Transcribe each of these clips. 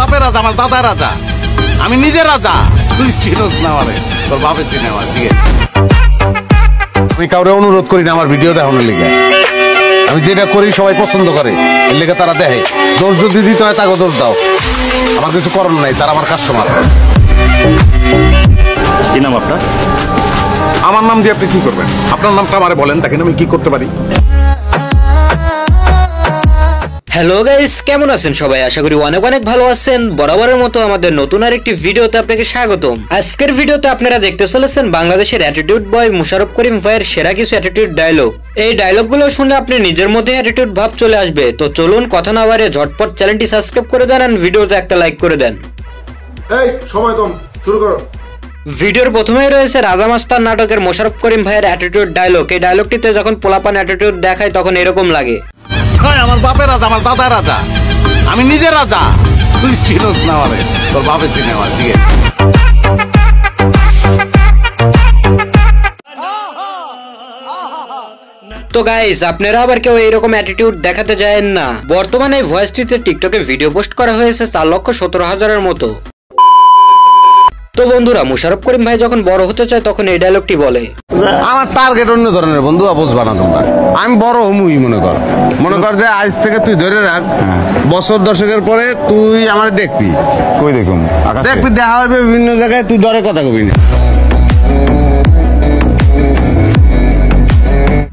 বাপের রাজা, আমার দাদা রাজা, আমি নিজে রাজা। তুই চিনোস না আমারে, তোর বাপের চিনে আমার। ঠিক আছে, আমি কাউরে অনুরোধ করি না আমার ভিডিও দেখানোর লিগে। আমি যেটা করি সবাই পছন্দ করে, এর লিগে তারা দেখে। দোষ যদি দিতে হয় তাকে দোষ দাও, আমার কিছু করার নাই, তারা আমার কাস্টমার। কি নাম আপনার? আমার নাম দিয়ে আপনি কি করবেন? আপনার নামটা আমারে বলেন, দেখেন আমি কি করতে পারি। হ্যালো গাইস, কেমন আছেন সবাই? আশা করি অনেক অনেক ভালো আছেন। বরাবরের মতো আমাদের নতুন আরেকটি ভিডিওতে আপনাকে স্বাগতম। আজকের ভিডিওতে আপনারা দেখতে চলেছেন বাংলাদেশের অ্যাটিটিউড বয় মুশারফ করিম ভাইয়ের সেরা কিছু অ্যাটিটিউড ডায়লগ। এই ডায়লগগুলো শুনলে আপনি নিজের মধ্যে অ্যাটিটিউড ভাব চলে আসবে। তো চলুন কথা না বাড়িয়ে ঝটপট চ্যানেলটি সাবস্ক্রাইব করে দেন আর ভিডিওতে একটা লাইক করে দেন। এই সময় কম, শুরু করো। ভিডিওর প্রথমেই রয়েছে রাজা মাস্টার নাটকের মোশারফ করিম ভাইয়ের অ্যাটিটিউড ডায়লগ। এই ডায়লগটিতে যখন পোলাপান অ্যাটিটিউড দেখায় তখন এরকম লাগে, আমার বাপের রাজা, আমার দাদা রাজা, আমি নিজে রাজা। তুই চিনোস না আমারে, তোর বাপের চিনে আমার। ঠিক আছে, তো গাইস আপনারা আবার কেউ এইরকম অ্যাটিটিউড দেখাতে যায়েন না। বর্তমানে এই ভয়েসটিতে টিকটকে ভিডিও পোস্ট করা হয়েছে 4,17,000-এর মতো। তো বন্ধুরা, মুশারফ করিম ভাই যখন বড় হতে চায় তখন এই ডায়লগটি বলে। আমার টার্গেট অন্য ধরনের বন্ধু, বুঝবা না তোমরা। আমি বড় হমুই মনে কর যে আজ থেকে তুই ধরে রাখ, বছর দশকের পরে তুই আমার দেখবি। কই দেখুন? দেখবি, দেখা হবে বিভিন্ন জায়গায়, তুই ডরে কথা কবি না।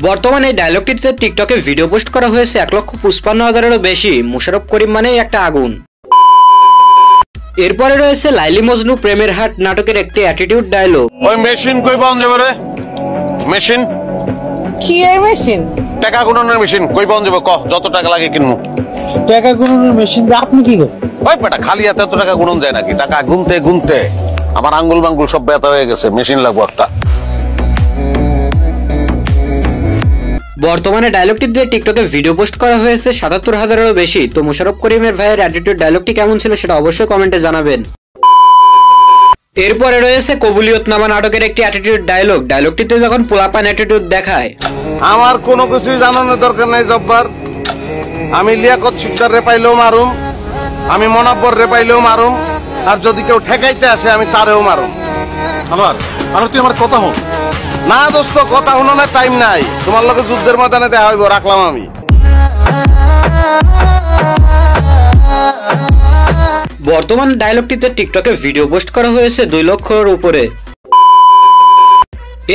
বর্তমানে এই ডায়লগটিতে টিকটকে ভিডিও পোস্ট করা হয়েছে 1,55,000-এরও বেশি। মুশারফ করিম মানেই একটা আগুন। এরপরে রয়েছে লাইলি মজনু প্রেমের হাট নাটকের একটি অ্যাটিটিউড ডায়লগ। ওই মেশিন কই পাওয়া যাবে রে? মেশিন কি এর মেশিন? টাকা গুণনের মেশিন কই পাওয়া যাবে? কহ, যত টাকা লাগে কিনবো। টাকা গুণনের মেশিন দিয়ে আপনি কি করেন? ওই বেটা, খালি হাতে এত টাকা গুণন যায় নাকি? টাকা গুনতে গুনতে আমার আঙ্গুল বাঙ্গুল সব ব্যথা হয়ে গেছে। মেশিন লাগবো একটা। বর্তমানে ডায়লগটি দিয়ে টিকটকে ভিডিও পোস্ট করা হয়েছে 77,000-এরও বেশি। তো মুশারফ করিমের ভাইয়ের অ্যাটিটিউড ডায়লগটি কেমন ছিল সেটা অবশ্যই কমেন্টে জানাবেন। এরপরে রয়েছে কবুলিয়তনামা নাটকের একটি অ্যাটিটিউড ডায়লগ। ডায়লগটিতে যখন পোলাপান অ্যাটিটিউড দেখায়, আমার কোনো কিছুই জানানোর দরকার নাই জব্বার। আমি লিয়াকত শিকদার রে পাইলেও মারুম, আমি মনাব্বর রে পাইলেও মারুম, আর যদি কেউ ঠেকাইতে আসে আমি তারেও মারুম। আর তুই আমার কথা হোক না দোস্ত, কথা শুনানোর টাইম নাই। তোমার লোকের যুদ্ধের ময়দানে দেখা হইব, রাখলাম আমি। বর্তমান ডায়লগটিতে টিকটকে ভিডিও পোস্ট করা হয়েছে 2 লক্ষের উপরে।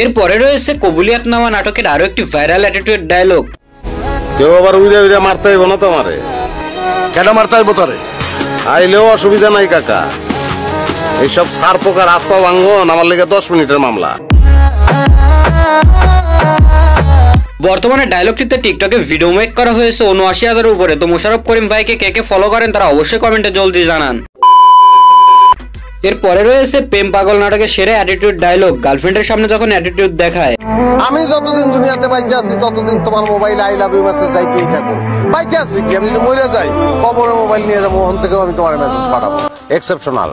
এরপরে রয়েছে কবুলিয়তনামা নাটকের আরো একটি ভাইরাল অ্যাটিটিউড ডায়লগ। কেউ আবার উড়ে উড়ে মারতে হইব না তোমারে। কেন মারতে হইব তোরে? আইলেও অসুবিধা নাই কাকা। এইসব সার পোকার হাত পা ভাঙ্গন আমার লেগে 10 মিনিটের মামলা। বর্তমানে ডায়লগটিতে টিকটকে ভিডিও মেক করা হয়েছে 79,000-এর উপরে। তো মুশারফ করিম ভাইকে কে কে ফলো করেন তারা অবশ্যই কমেন্টে জলদি জানান। এরপরে রয়েছে প্রেম পাগল নাটকের সেরা অ্যাটিটিউড ডায়লগ। গার্লফ্রেন্ডের সামনে যখন অ্যাটিটিউড দেখায়, আমি যতদিন দুনিয়াতে বাইচে আছি ততদিন তোমার mobile I love you message যাইতেই থাকো। বাইচে আছি কি, আমি যদি মরে যাই কবরে মোবাইল নিয়ে যাবো, ওখান থেকেও আমি তোমার মেসেজ পাঠাবো। এক্সেপশনাল।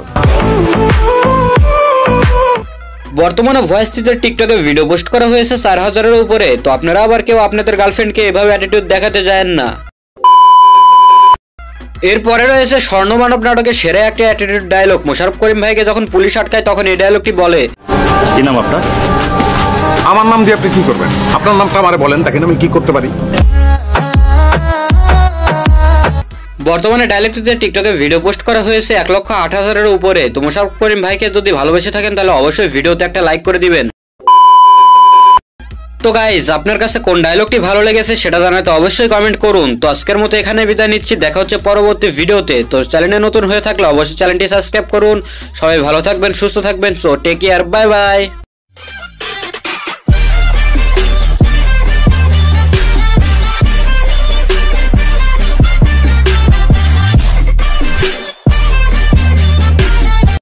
বর্তমানে ভয়েসটিতে টিকটকে ভিডিও পোস্ট করা হয়েছে 4,000-এর উপরে। তো আপনারা আবার কেউ আপনাদের গার্লফ্রেন্ডকে এভাবে অ্যাটিটিউড দেখাতে যায়েন না। এরপরে রয়েছে স্বর্ণমানব নাটকের সেরা একটি অ্যাটিটিউড ডায়লগ। মুশারফ করিম ভাইকে যখন পুলিশ আটকায় তখন এই ডায়লগটি বলে। কি নাম আপনার? আমার নাম দিয়ে আপনি কি করবেন? আপনার নামটা আমারে বলেন, দেখেন আমি কি করতে পারি। বর্তমানে ডায়লগটিতে টিকটকে ভিডিও পোস্ট করা হয়েছে 1,08,000-এর উপরে। তো মুশারফ করিম ভাইকে যদি ভালোবেসে থাকেন তাহলে অবশ্যই ভিডিওতে একটা লাইক করে দিবেন। তো গাইজ, আপনার কাছে কোন ডায়লগটি ভালো লেগেছে সেটা জানাতে অবশ্যই কমেন্ট করুন। তো আজকের মতো এখানে বিদায় নিচ্ছি, দেখা হচ্ছে পরবর্তী ভিডিওতে। তো চ্যানেলে নতুন হয়ে থাকলে অবশ্যই চ্যানেলটি সাবস্ক্রাইব করুন। সবাই ভালো থাকবেন, সুস্থ থাকবেন। So take care, bye by.